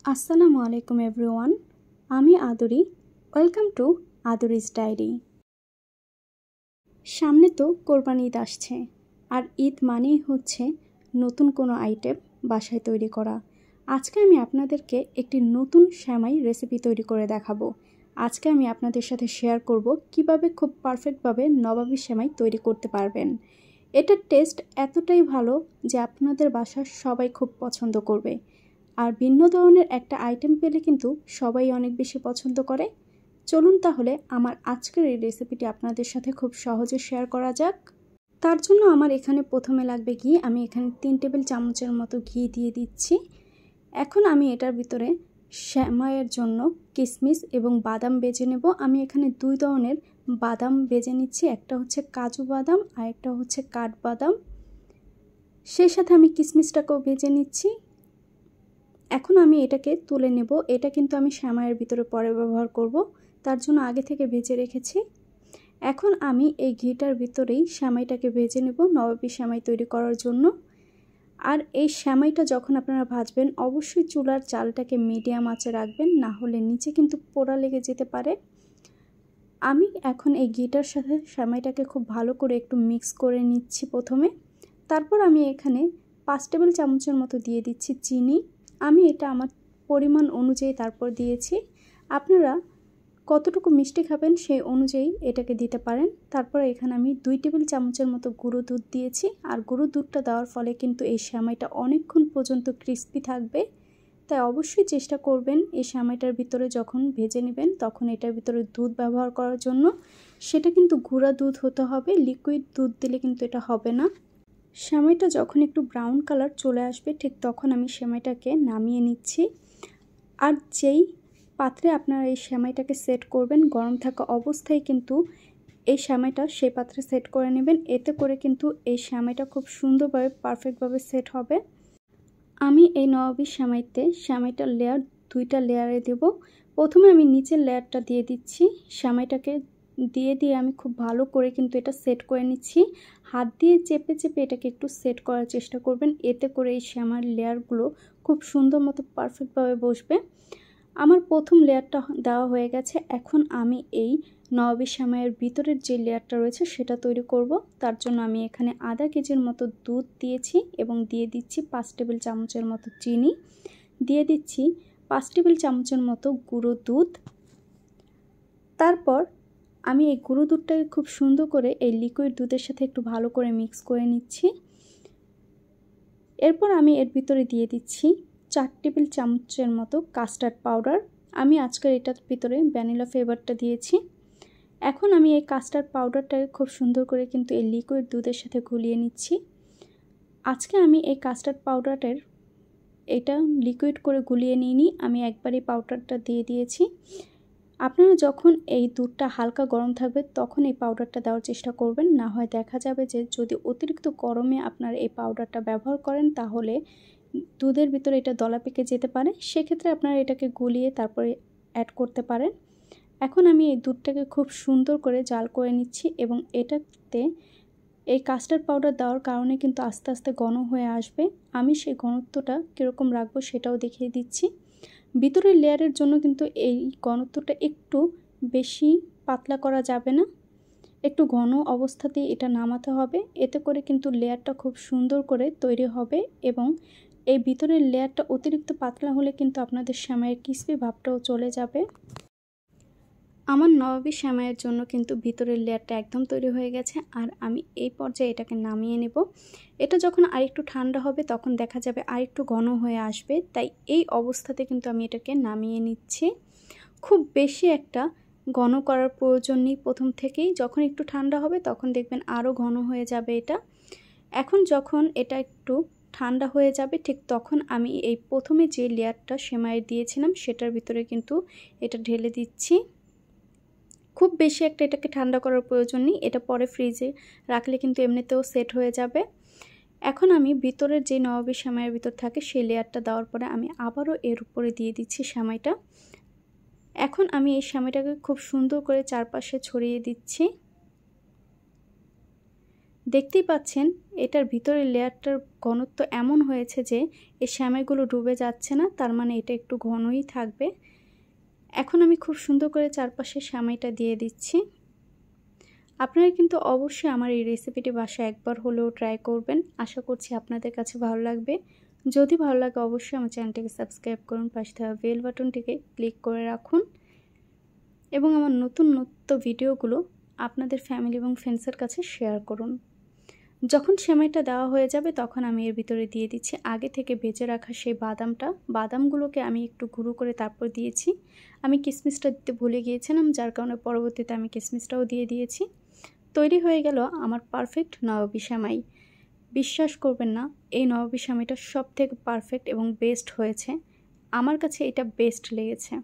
আসসালামু আলাইকুম এভরিওয়ান, আমি Adri. Welcome to Adri's diary. সামনে তো কোরবানি ঈদ আসছে, আর ঈদ মানেই হচ্ছে নতুন কোনো আইটেম বাসায় তৈরি করা। আজকে আমি আপনাদেরকে একটি নতুন সেমাই রেসিপি তৈরি করে দেখাবো। আজকে আমি আপনাদের সাথে শেয়ার করব কিভাবে খুব পারফেক্টভাবে নবাবী সেমাই তৈরি করতে পারবেন। এটার টেস্ট এতটাই ভালো যে আপনাদের বাসার সবাই খুব পছন্দ করবে। আর ভিন্ন ধরনের একটা আইটেম পেলে কিন্তু সবাই অনেক বেশি পছন্দ করে। চলুন তাহলে আমার আজকের এই রেসিপিটি আপনাদের সাথে খুব সহজে শেয়ার করা যাক। তার জন্য আমার এখানে প্রথমে লাগবে ঘি। আমি এখানে 3 টেবিল চামচের মতো ঘি দিয়ে দিচ্ছি। এখন আমি এটার ভিতরে সেমাইয়ের জন্য কিশমিশ এবং বাদাম ভেজে নেব। আমি এখানে 2 ধরনের বাদাম ভেজে নিচ্ছি, একটা হচ্ছে কাজু বাদাম আর একটা হচ্ছে কাঠবাদাম। সেই সাথে আমি কিশমিশটাকেও ভেজে নিচ্ছি। এখন আমি এটাকে তুলে নেব। এটা কিন্তু আমি সেমাইয়ের ভিতরে পরে ব্যবহার করব, তার জন্য আগে থেকে ভেজে রেখেছি। এখন আমি এই ঘিটার ভিতরেই সেমাইটাকে ভেজে নেব নবাবী সেমাই তৈরি করার জন্য। আর এই সেমাইটা যখন আপনারা ভাজবেন অবশ্যই চুলার জালটাকে মিডিয়াম আঁচে রাখবেন, না হলে নিচে কিন্তু পোড়া লেগে যেতে পারে। আমি এখন এই ঘিটার সাথে সেমাইটাকে খুব ভালো করে একটু মিক্স করে নিচ্ছি প্রথমে। তারপর আমি এখানে 5 টেবিল চামচের মতো দিয়ে দিচ্ছি চিনি। আমি এটা আমার পরিমাণ অনুযায়ী তারপর দিয়েছি। আপনারা কতটুকু মিষ্টি খাবেন সেই অনুযায়ী এটাকে দিতে পারেন। তারপর এখানে আমি 2 টেবিল চামচের মতো গুঁড়ো দুধ দিয়েছি। আর গুঁড়ো দুধটা দেওয়ার ফলে কিন্তু এই সেমাইটা অনেকক্ষণ পর্যন্ত ক্রিস্পি থাকবে। তাই অবশ্যই চেষ্টা করবেন এই সেমাইটার ভিতরে যখন ভেজে নেবেন তখন এটার ভিতরে দুধ ব্যবহার করার জন্য। সেটা কিন্তু গুঁড়া দুধ হতে হবে, লিকুইড দুধ দিলে কিন্তু এটা হবে না। সেমাইটা যখন একটু ব্রাউন কালার চলে আসবে ঠিক তখন আমি সেমাইটাকে নামিয়ে নিচ্ছি। আর যেই পাত্রে আপনারা এই সেমাইটাকে সেট করবেন গরম থাকা অবস্থায় কিন্তু এই সেমাইটা সেই পাত্রে সেট করে নেবেন। এতে করে কিন্তু এই সেমাইটা খুব সুন্দরভাবে পারফেক্টভাবে সেট হবে। আমি এই নবাবী সেমাইটার লেয়ার 2টা লেয়ারে দেব। প্রথমে আমি নিচের লেয়ারটা দিয়ে দিচ্ছি। সেমাইটাকে দিয়ে আমি খুব ভালো করে কিন্তু এটা সেট করে নিচ্ছি। হাত দিয়ে চেপে চেপে এটাকে একটু সেট করার চেষ্টা করবেন, এতে করে এই সেমাইয়ের লেয়ারগুলো খুব সুন্দর মতো পারফেক্টভাবে বসবে। আমার প্রথম লেয়ারটা দেওয়া হয়ে গেছে। এখন আমি এই নবাবী সেমাইয়ের ভিতরের যে লেয়ারটা রয়েছে সেটা তৈরি করব। তার জন্য আমি এখানে আধা কেজির মতো দুধ দিয়েছি এবং দিয়ে দিচ্ছি 5 টেবিল চামচের মতো চিনি, দিয়ে দিচ্ছি 5 টেবিল চামচের মতো গুঁড়ো দুধ। তারপর আমি এই গুঁড়ো দুধটাকে খুব সুন্দর করে এই লিকুইড দুধের সাথে একটু ভালো করে মিক্স করে নিচ্ছি। এরপর আমি এর ভিতরে দিয়ে দিচ্ছি 4 টেবিল চামচের মতো কাস্টার্ড পাউডার। আমি আজকের এটার ভিতরে ভ্যানিলা ফ্লেভারটা দিয়েছি। এখন আমি এই কাস্টার্ড পাউডারটাকে খুব সুন্দর করে কিন্তু এই লিকুইড দুধের সাথে গুলিয়ে নিচ্ছি। আজকে আমি এই কাস্টার্ড পাউডারের এটা লিকুইড করে গুলিয়ে নিইনি, আমি একবারই পাউডারটা দিয়ে দিয়েছি। আপনারা যখন এই দুধটা হালকা গরম থাকবে তখন এই পাউডারটা দেওয়ার চেষ্টা করবেন, না হয় দেখা যাবে যে যদি অতিরিক্ত গরমে আপনারা এই পাউডারটা ব্যবহার করেন তাহলে দুধের ভিতরে এটা দলা পেকে যেতে পারে। সেক্ষেত্রে আপনারা এটাকে গুলিয়ে তারপরে অ্যাড করতে পারেন। এখন আমি এই দুধটাকে খুব সুন্দর করে জাল করে নিচ্ছি এবং এটাতে এই কাস্টার্ড পাউডার দেওয়ার কারণে কিন্তু আস্তে আস্তে ঘন হয়ে আসবে। আমি সেই ঘনত্বটা কীরকম রাখবো সেটাও দেখিয়ে দিচ্ছি। ভিতরের লেয়ারের জন্য কিন্তু এই ঘনত্বটা একটু বেশি পাতলা করা যাবে না, একটু ঘন অবস্থাতেই এটা নামাতে হবে। এতে করে কিন্তু লেয়ারটা খুব সুন্দর করে তৈরি হবে এবং এই ভিতরের লেয়ারটা অতিরিক্ত পাতলা হলে কিন্তু আপনাদের সেমাইয়ের ক্রিসপি ভাবটাও চলে যাবে। আমার নবাবী সেমাইয়ের জন্য কিন্তু ভিতরের লেয়ারটা একদম তৈরি হয়ে গেছে। আর আমি এই পর্যায়ে এটাকে নামিয়ে নেব। এটা যখন আরেকটু ঠান্ডা হবে তখন দেখা যাবে আরেকটু ঘন হয়ে আসবে, তাই এই অবস্থাতে কিন্তু আমি এটাকে নামিয়ে নিচ্ছি। খুব বেশি একটা ঘন করার প্রয়োজন নেই প্রথম থেকেই, যখন একটু ঠান্ডা হবে তখন দেখবেন আরও ঘন হয়ে যাবে এটা। এখন যখন এটা একটু ঠান্ডা হয়ে যাবে ঠিক তখন আমি এই প্রথমে যে লেয়ারটা সেমাইয়ের দিয়েছিলাম সেটার ভিতরে কিন্তু এটা ঢেলে দিচ্ছি। খুব বেশি একটা এটাকে ঠান্ডা করার প্রয়োজন নেই, এটা পরে ফ্রিজে রাখলে কিন্তু এমনিতেও সেট হয়ে যাবে। এখন আমি ভিতরের যে নবাবী সেমাইয়ের ভিতর থাকে সেই লেয়ারটা দেওয়ার পরে আমি আবারও এর উপরে দিয়ে দিচ্ছি সেমাইটা। এখন আমি এই সেমাইটাকে খুব সুন্দর করে চারপাশে ছড়িয়ে দিচ্ছি। দেখতেই পাচ্ছেন এটার ভিতরের লেয়ারটার ঘনত্ব এমন হয়েছে যে এই সেমাইগুলো ডুবে যাচ্ছে না, তার মানে এটা একটু ঘনই থাকবে। এখন আমি খুব সুন্দর করে চারপাশে সেমাইটা দিয়ে দিচ্ছি। আপনারা কিন্তু অবশ্যই আমার এই রেসিপিটি বাসায় একবার হলেও ট্রাই করবেন। আশা করছি আপনাদের কাছে ভালো লাগবে। যদি ভালো লাগে অবশ্যই আমার চ্যানেলটিকে সাবস্ক্রাইব করুন, পাশে থাকা বেল বাটনটিকে ক্লিক করে রাখুন এবং আমার নতুন ভিডিওগুলো আপনাদের ফ্যামিলি এবং ফ্রেন্ডসের কাছে শেয়ার করুন। যখন সেমাইটা দেওয়া হয়ে যাবে তখন আমি এর ভিতরে দিয়ে দিচ্ছি আগে থেকে ভেজে রাখা সেই বাদামগুলোকে আমি একটু গুঁড়ো করে তারপর দিয়েছি। আমি কিশমিশটা দিতে ভুলে গিয়েছিলাম, যার কারণে পরবর্তীতে আমি কিশমিশটাও দিয়ে দিয়েছি। তৈরি হয়ে গেল আমার পারফেক্ট নবাবী সেমাই। বিশ্বাস করবেন না, এই নবাবী সেমাইটা সবথেকে পারফেক্ট এবং বেস্ট হয়েছে। আমার কাছে এটা বেস্ট লেগেছে।